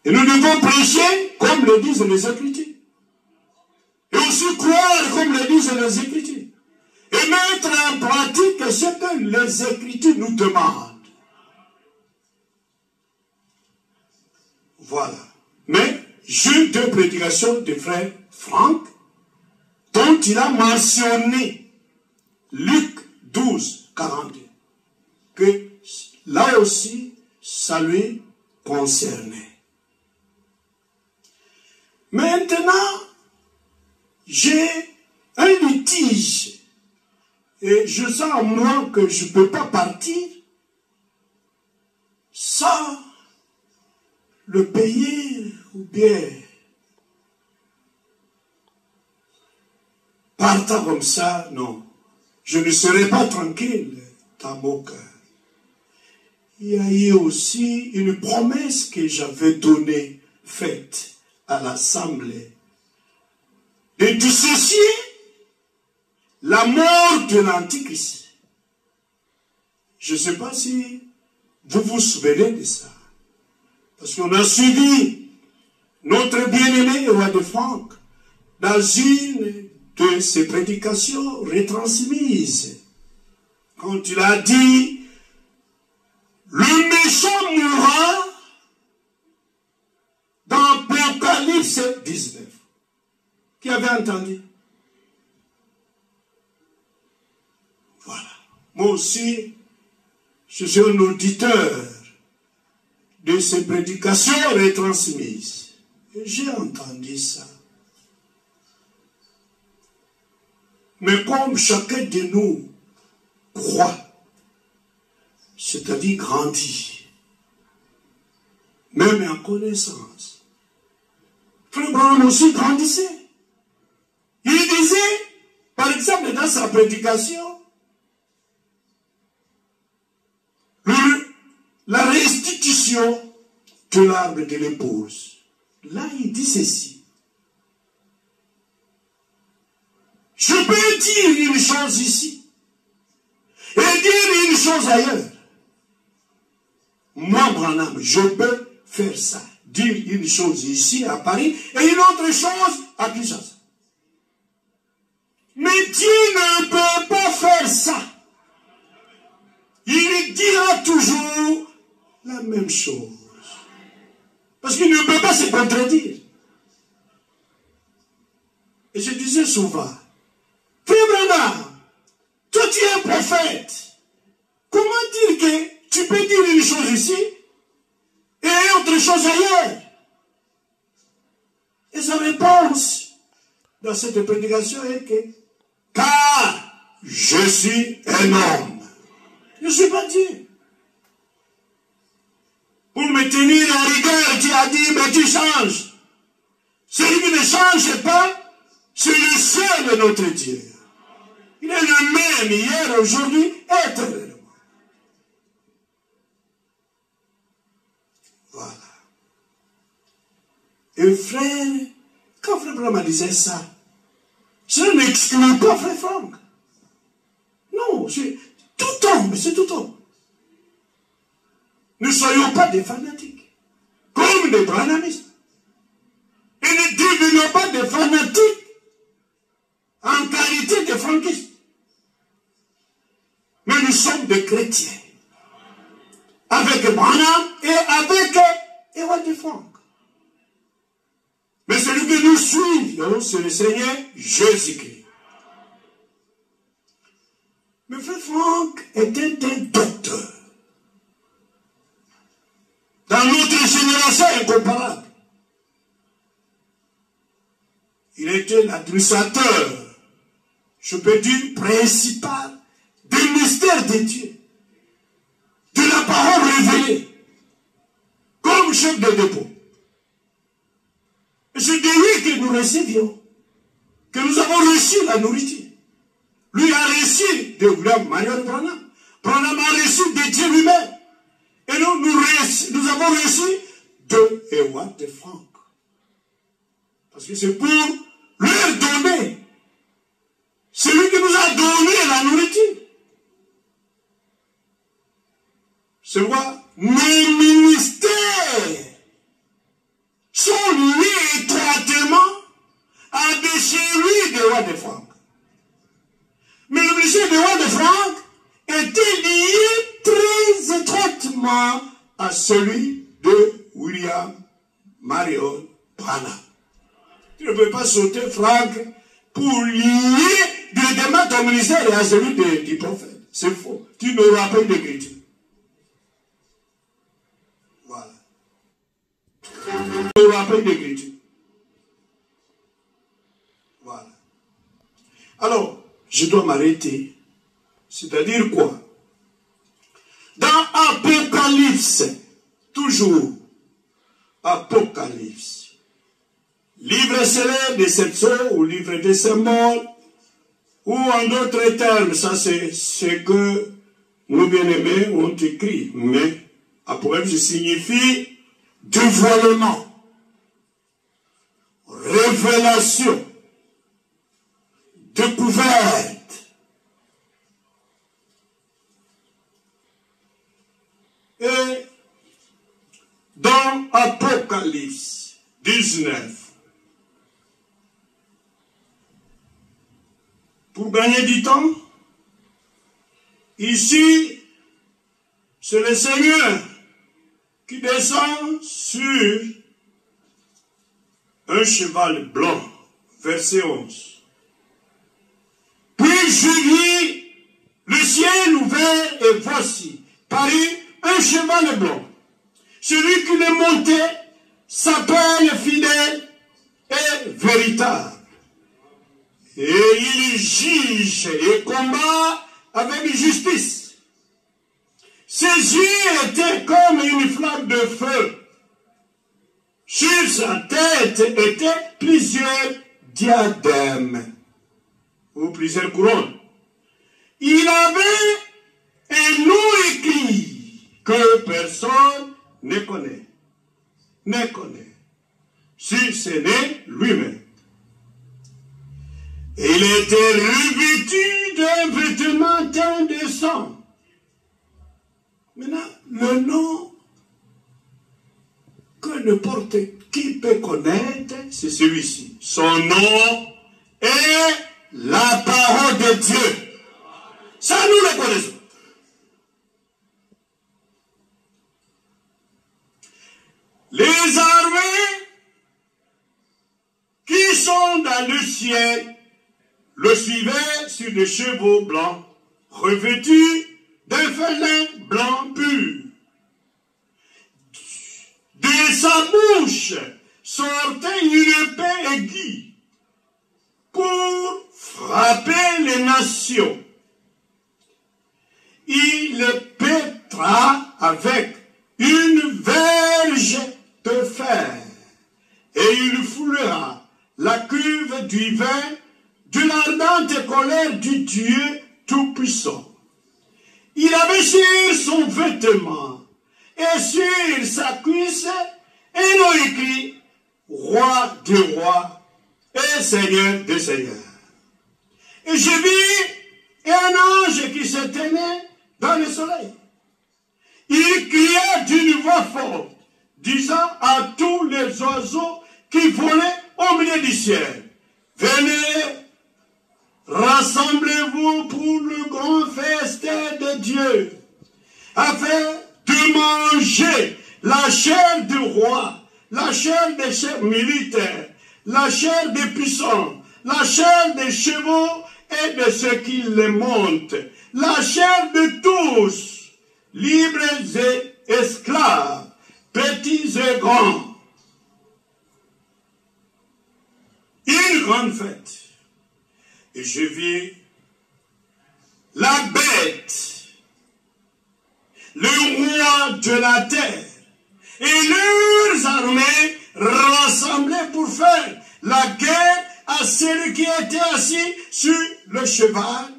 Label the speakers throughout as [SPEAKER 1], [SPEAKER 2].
[SPEAKER 1] Et nous devons prêcher comme le disent les Écritures. Et aussi croire comme le disent les Écritures. Et mettre en pratique ce que les Écritures nous demandent. Voilà. Mais j'ai deux prédications du frère Franck, dont il a mentionné Luc 12, 42, que là aussi, ça lui concernait. Maintenant, j'ai un litige et je sens en moi que je ne peux pas partir sans le payer ou bien partant comme ça, non. Je ne serai pas tranquille dans mon cœur. Il y a eu aussi une promesse que j'avais donnée, faite à l'Assemblée, de dissocier la mort de l'Antichrist. Je ne sais pas si vous vous souvenez de ça. Parce qu'on a suivi notre bien-aimé roi de Franck dans une de ses prédications retransmises. Quand il a dit, le méchant mourra dans Apocalypse 19. Qui avait entendu? Voilà. Moi aussi, je suis un auditeur de ces prédications retransmises. Et j'ai entendu ça. Mais comme chacun de nous croit, c'est-à-dire grandit, même en connaissance, Frère Branham aussi grandissait. Il disait, par exemple, dans sa prédication, la restitution de l'arbre de l'épouse. Là, il dit ceci. Je peux dire une chose ici et dire une chose ailleurs. Moi, Branham, je peux faire ça. Dire une chose ici à Paris et une autre chose à Kinshasa. Mais Dieu ne peut pas faire ça. Il dira toujours la même chose. Parce qu'il ne peut pas se contredire. Et je disais souvent, Frère Branham, toi tu es un prophète. Comment dire que tu peux dire une chose ici et autre chose ailleurs? Et sa réponse dans cette prédication est que, car je suis un homme. Je ne suis pas Dieu. Pour me tenir en rigueur, Dieu a dit, mais tu changes. Celui qui ne change pas, c'est le seul de notre Dieu. Il est le même hier, aujourd'hui, éternellement. Voilà. Et frère, quand Frère Branham disait ça, cela n'exclut pas Frère Franck. Non, c'est tout homme, c'est tout homme. Ne soyons pas des fanatiques, comme des branhamistes. Et ne devenons pas des fanatiques en qualité de franquistes. Mais nous sommes des chrétiens. Avec Branham et avec Roi de Franck. Mais celui que nous suivons, c'est le Seigneur Jésus-Christ. Mais Frère Franck était un docteur. Dans notre génération incomparable. Il était l'administrateur, je peux dire principal, des mystères de Dieu. De la parole révélée. Comme chef de dépôt. C'est de lui que nous recevions. Que nous avons reçu la nourriture. Lui a reçu de William Marion Branham. Branham a reçu de Dieu lui-même. Et nous avons reçu de Roi de Franck. Parce que c'est pour leur donner. C'est lui qui nous a donné la nourriture. C'est pourquoi nos ministères lié étroitement avec celui du roi de Franck. Mais le ministère du roi de Franck était lié très étroitement à celui de William Marion Branham. Tu ne peux pas sauter Franck pour lier directement ton ministère à celui du prophète. C'est faux. Tu n'auras pas d'écriture. Voilà. Tu n'auras pas d'écriture. Voilà. Alors, je dois m'arrêter. C'est-à-dire quoi? Dans Apocalypse, toujours, Apocalypse, livre célèbre des sept sceaux ou livre des symboles, ou en d'autres termes, ça c'est ce que nos bien-aimés ont écrit, mais Apocalypse signifie dévoilement, révélation, découverte. Et dans Apocalypse 19, pour gagner du temps, ici, c'est le Seigneur qui descend sur un cheval blanc, verset 11. Puis je vis le ciel ouvert et voici, parut un cheval blanc. Celui qui le montait s'appelle fidèle et véritable. Et il juge et combat avec justice. Ses yeux étaient comme une flamme de feu. Sur sa tête étaient plusieurs diadèmes ou plusieurs couronnes. Il avait un nom écrit que personne ne connaît. Si ce n'est lui-même. Il était revêtu d'un vêtement teint de sang. Maintenant, le nom que n'importe qui peut connaître, c'est celui-ci. Son nom est la parole de Dieu. Ça, nous le connaissons. Les armées qui sont dans le ciel le suivaient sur des chevaux blancs, revêtus d'un félin blanc pur. De sa bouche sortait une épée aiguë pour frapper les nations. Il les pétra avec une verge de fer, et il foulera la cuve du vin de l'ardente colère du Dieu Tout-Puissant. Il avait sur son vêtement et sur sa cuisse un nom écrit Roi des rois et Seigneur des seigneurs. Et je vis un ange qui se tenait dans le soleil. Il cria d'une voix forte, disant à tous les oiseaux qui volaient au milieu du ciel, venez, rassemblez-vous pour le grand festin de Dieu, afin de manger la chair du roi, la chair des chefs militaires, la chair des puissants, la chair des chevaux et de ceux qui les montent, la chair de tous, libres et esclaves, petits et grands. Une grande fête. Et je vis la bête, le roi de la terre, et leurs armées rassemblées pour faire la guerre à celui qui était assis sur le cheval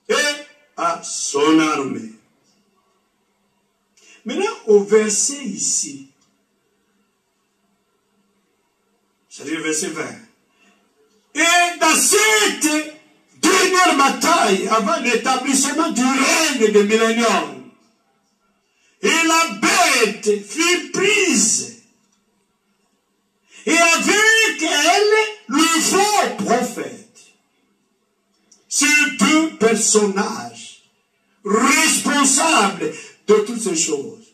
[SPEAKER 1] et à son armée. Maintenant, au verset ici, c'est-à-dire verset 20, et dans cette dernière bataille, avant l'établissement du règne de millénium, et la bête fut prise, et avec elle le faux prophète. Ces deux personnages responsables de toutes ces choses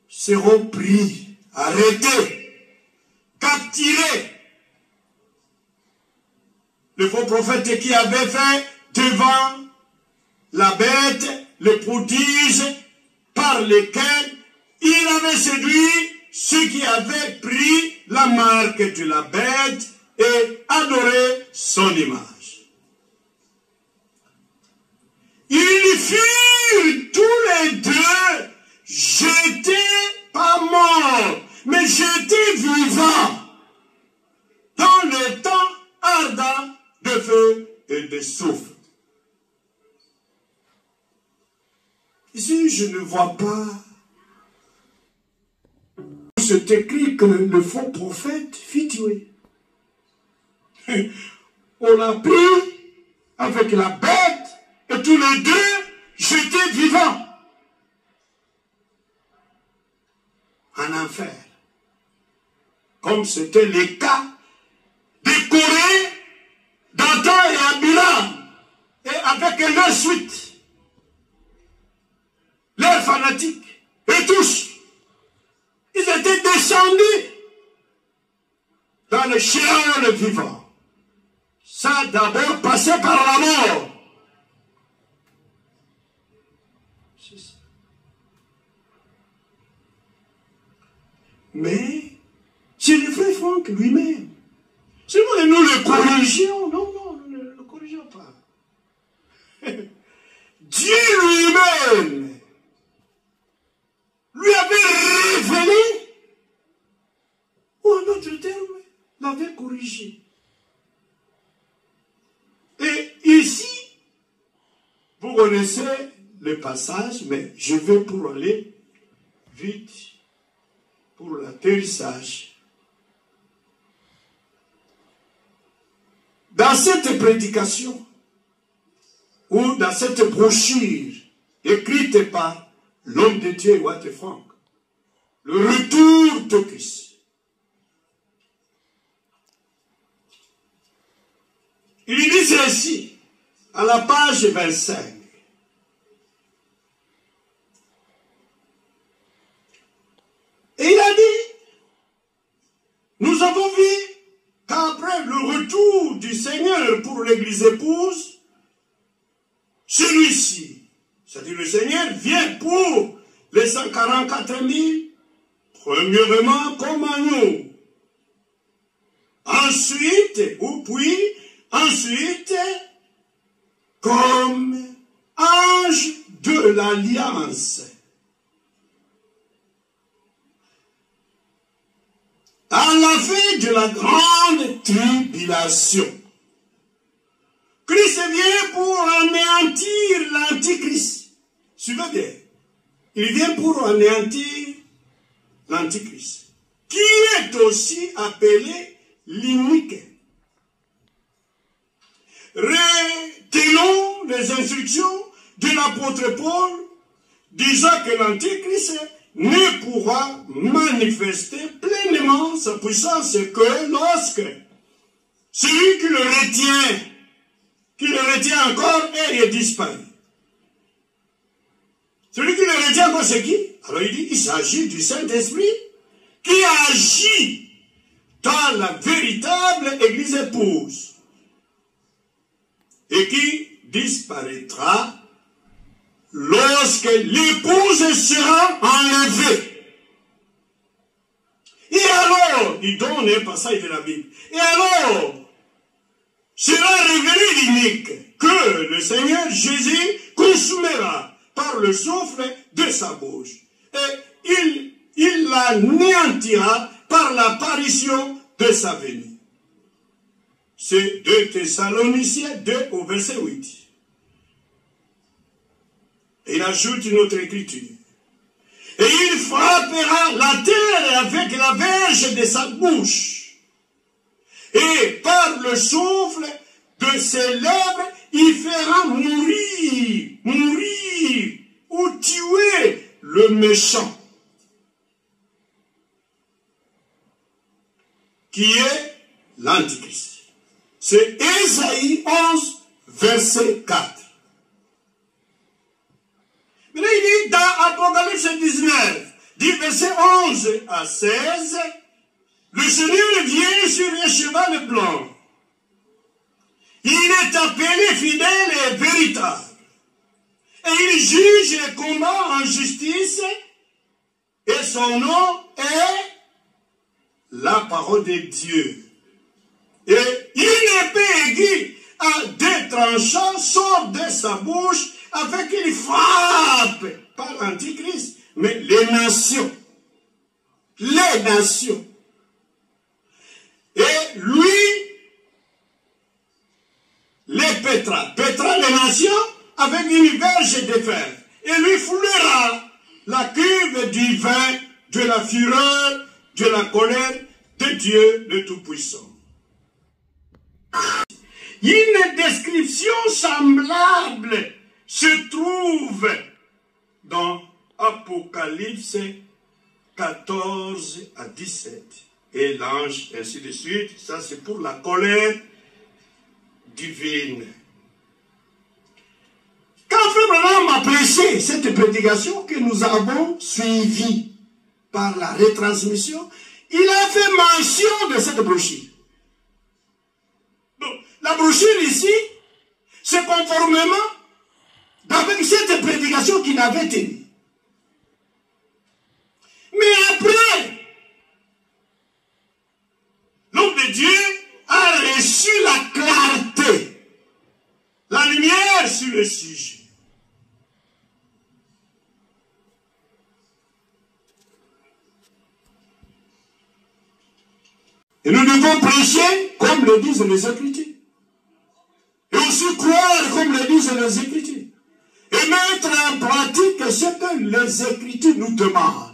[SPEAKER 1] seront pris, arrêtés, capturés. Le faux prophète qui avait fait devant la bête les prodiges par lesquels il avait séduit ceux qui avaient pris la marque de la bête et adoré son image. Ils furent tous les deux jetés, pas morts, mais jetés vivants dans le temps ardent de feu et de soufre. Ici, je ne vois pas. C'est écrit que le faux prophète fit tuer. On l'a pris avec la bête et tous les deux jetés vivants en enfer. Comme c'était le cas des Corées, Dathan et Abiram, et avec leur suite, leurs fanatiques, et tous. Ils étaient descendus dans le Sheol vivant. Ça d'abord passait par la mort. C'est ça. Mais c'est le frère Franck lui-même. C'est nous, nous le corrigions. Non, nous ne le corrigeons pas. Dieu lui-même lui avait révélé, ou en d'autres termes, l'avait corrigé. Et ici, vous connaissez le passage, mais je vais pour aller vite pour l'atterrissage. Dans cette prédication, ou dans cette brochure écrite par l'homme de Dieu, Walter Frank, le retour de Christ. Il dit ceci, à la page 25. Et il a dit, nous avons vu qu'après le retour du Seigneur pour l'église épouse, celui-ci, c'est-à-dire le Seigneur vient pour les 144 000, premièrement comme agneau. Ensuite, ensuite, comme ange de l'alliance. À la fin de la grande tribulation, Christ vient pour anéantir l'antichrist. Suivez bien. Il vient pour anéantir l'antichrist, qui est aussi appelé l'inique. Retenons les instructions de l'apôtre Paul, disant que l'antichrist ne pourra manifester pleinement sa puissance que lorsque celui qui le retient encore est disparu. Celui qui le retient encore, c'est qui? Alors il dit, il s'agit du Saint-Esprit qui agit dans la véritable Église épouse et qui disparaîtra lorsque l'épouse sera enlevée. Et alors, il donne un passage de la Bible. Et alors, sera révélé l'inique que le Seigneur Jésus consumera par le souffle de sa bouche. Et il l'anéantira par l'apparition de sa venue. C'est 2 Thessaloniciens 2 au verset 8. Et il ajoute une autre écriture. Et il frappera la terre avec la verge de sa bouche. Et par le souffle de ses lèvres, il fera mourir ou tuer le méchant. qui est l'Antichrist. C'est Ésaïe 11, verset 4. Mais là, il dit dans Apocalypse 19, dit verset 11 à 16, le Seigneur vient sur un cheval blanc. Il est appelé fidèle et véritable. Et il juge et combat en justice. Et son nom est la parole de Dieu. Et une épée aiguë à deux tranchants sort de sa bouche afin qu'il frappe, pas l'Antichrist, mais les nations. Les nations. Et lui, les pétras, les nations, avec une verge de fer. Et lui foulera la cuve du vin, de la fureur, de la colère de Dieu le Tout-Puissant. Une description semblable se trouve dans Apocalypse 14 à 17. Et l'ange, ainsi de suite, ça c'est pour la colère divine. Quand Frère Branham m'a prêché cette prédication que nous avons suivie par la retransmission, il a fait mention de cette brochure. Donc, la brochure ici, c'est conformément avec cette prédication qu'il avait tenue. Mais après, l'homme de Dieu a reçu la clarté, la lumière sur le sujet. Et nous devons prêcher comme le disent les Écritures. Et aussi croire comme le disent les Écritures. Et mettre en pratique ce que les Écritures nous demandent.